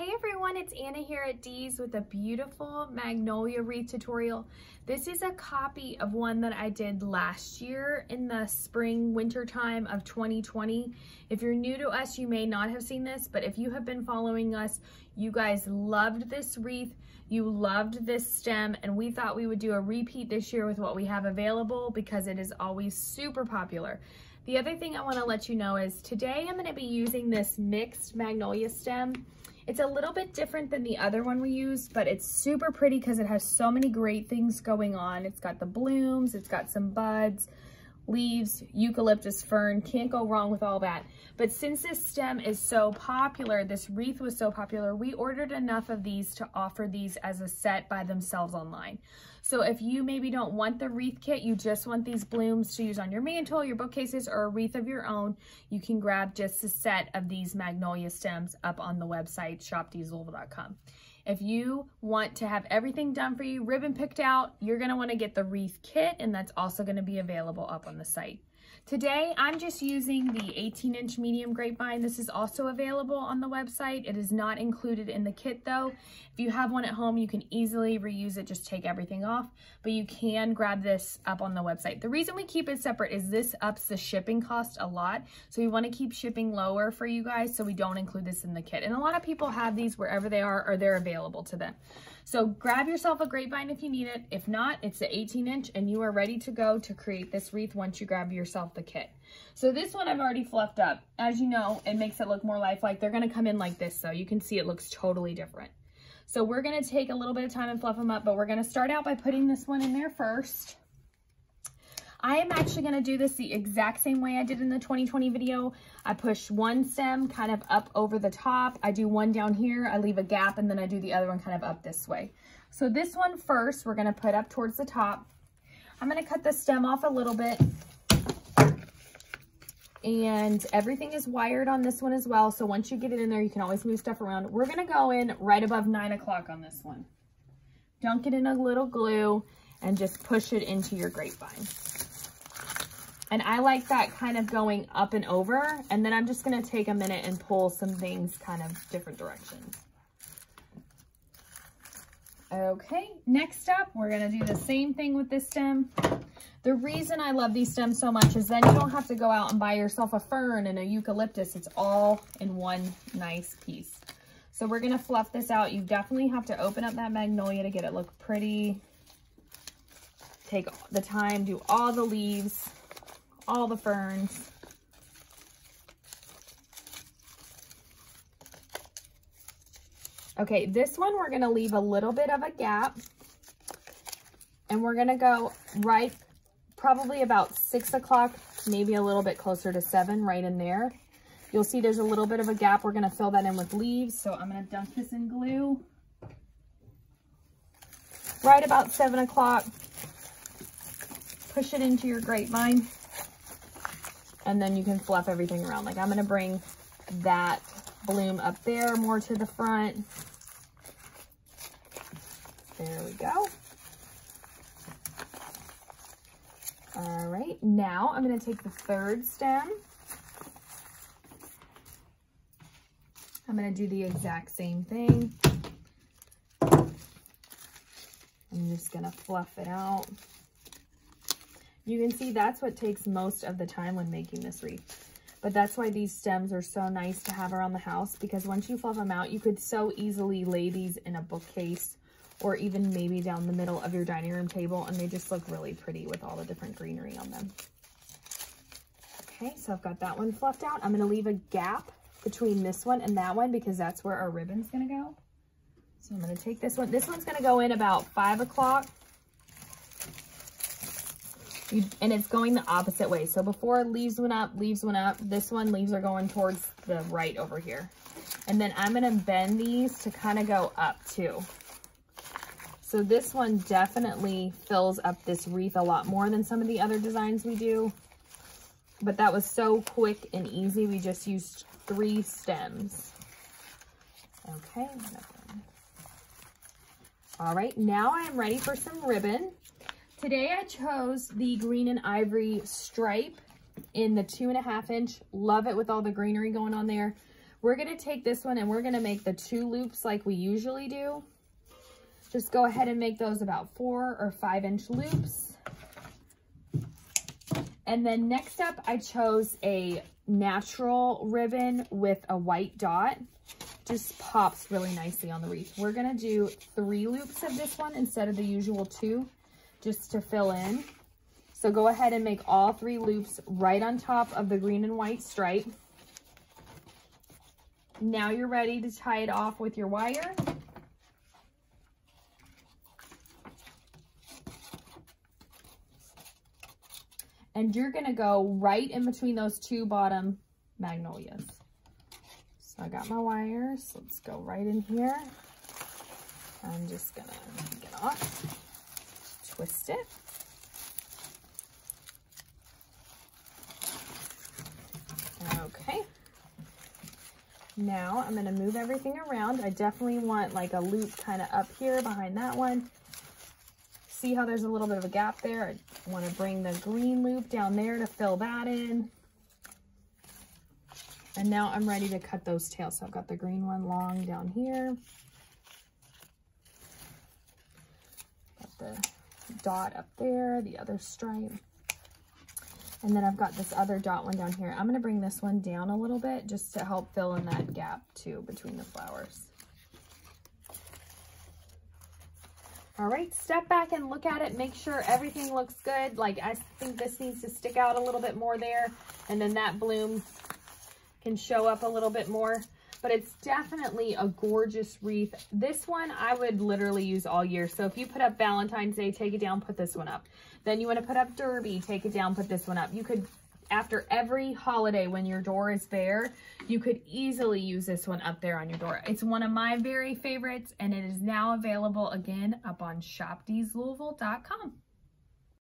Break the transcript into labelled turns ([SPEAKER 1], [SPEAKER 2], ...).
[SPEAKER 1] Hey everyone, it's Anna here at Dee's with a beautiful Magnolia wreath tutorial. This is a copy of one that I did last year in the spring winter time of 2020. If you're new to us, you may not have seen this, but if you have been following us, you guys loved this wreath, you loved this stem, and we thought we would do a repeat this year with what we have available because it is always super popular. The other thing I want to let you know is today I'm going to be using this mixed Magnolia stem. It's a little bit different than the other one we used, but it's super pretty because it has so many great things going on. It's got the blooms, it's got some buds, leaves, eucalyptus, fern, can't go wrong with all that. But since this stem is so popular, this wreath was so popular, we ordered enough of these to offer these as a set by themselves online. So if you maybe don't want the wreath kit, you just want these blooms to use on your mantle, your bookcases, or a wreath of your own, you can grab just a set of these Magnolia stems up on the website, shopdeeslouisville.com. If you want to have everything done for you, ribbon picked out, you're gonna wanna get the wreath kit, and that's also gonna be available up on the site. Today, I'm just using the 18-inch medium grapevine. This is also available on the website. It is not included in the kit though. If you have one at home, you can easily reuse it, just take everything off, but you can grab this up on the website. The reason we keep it separate is this ups the shipping cost a lot. So we wanna keep shipping lower for you guys, so we don't include this in the kit. And a lot of people have these wherever they are or they're available to them. So grab yourself a grapevine if you need it. If not, it's the 18-inch and you are ready to go to create this wreath once you grab yourself the kit. So this one I've already fluffed up. As you know, it makes it look more lifelike. They're gonna come in like this though. You can see it looks totally different. So we're gonna take a little bit of time and fluff them up, but we're gonna start out by putting this one in there first. I am actually gonna do this the exact same way I did in the 2020 video. I push one stem kind of up over the top. I do one down here, I leave a gap, and then I do the other one kind of up this way. So this one first, we're gonna put up towards the top. I'm gonna cut the stem off a little bit. And everything is wired on this one as well. So once you get it in there, you can always move stuff around. We're gonna go in right above 9 o'clock on this one. Dunk it in a little glue and just push it into your grapevine. And I like that kind of going up and over. And then I'm just gonna take a minute and pull some things kind of different directions. Okay, next up, we're gonna do the same thing with this stem. The reason I love these stems so much is then you don't have to go out and buy yourself a fern and a eucalyptus. It's all in one nice piece. So we're gonna fluff this out. You definitely have to open up that Magnolia to get it look pretty. Take the time, do all the leaves, all the ferns. Okay, this one we're gonna leave a little bit of a gap and we're gonna go right probably about 6 o'clock, maybe a little bit closer to 7 right in there. You'll see there's a little bit of a gap. We're gonna fill that in with leaves. So I'm gonna dunk this in glue. Right about 7 o'clock, push it into your grapevine. And then you can fluff everything around. Like I'm gonna bring that bloom up there more to the front. There we go. All right, now I'm gonna take the third stem. I'm gonna do the exact same thing. I'm just gonna fluff it out. You can see that's what takes most of the time when making this wreath. But that's why these stems are so nice to have around the house, because once you fluff them out, you could so easily lay these in a bookcase or even maybe down the middle of your dining room table, and they just look really pretty with all the different greenery on them. Okay, so I've got that one fluffed out. I'm gonna leave a gap between this one and that one because that's where our ribbon's gonna go. So I'm gonna take this one. This one's gonna go in about 5 o'clock. And it's going the opposite way. So before leaves went up, this one, leaves are going towards the right over here. And then I'm gonna bend these to kind of go up too. So this one definitely fills up this wreath a lot more than some of the other designs we do. But that was so quick and easy. We just used 3 stems. Okay. All right, now I am ready for some ribbon. Today I chose the green and ivory stripe in the 2.5 inch. Love it with all the greenery going on there. We're gonna take this one and we're gonna make the 2 loops like we usually do. Just go ahead and make those about 4 or 5 inch loops. And then next up, I chose a natural ribbon with a white dot. Just pops really nicely on the wreath. We're gonna do 3 loops of this one instead of the usual 2, just to fill in. So go ahead and make all 3 loops right on top of the green and white stripe. Now you're ready to tie it off with your wire. And you're gonna go right in between those 2 bottom magnolias. So I got my wires. Let's go right in here. I'm just gonna get off, twist it. Okay. Now I'm gonna move everything around. I definitely want like a loop kind of up here behind that one. See how there's a little bit of a gap there? I want to bring the green loop down there to fill that in. And now I'm ready to cut those tails. So I've got the green one long down here. Got the dot up there, the other stripe. And then I've got this other dot one down here. I'm going to bring this one down a little bit just to help fill in that gap too between the flowers. All right, step back and look at it. Make sure everything looks good. Like I think this needs to stick out a little bit more there. And then that bloom can show up a little bit more. But it's definitely a gorgeous wreath. This one I would literally use all year. So if you put up Valentine's Day, take it down, put this one up. Then you want to put up Derby, take it down, put this one up. You could, after every holiday when your door is bare, you could easily use this one up there on your door. It's one of my very favorites, and it is now available again up on shopdeeslouisville.com.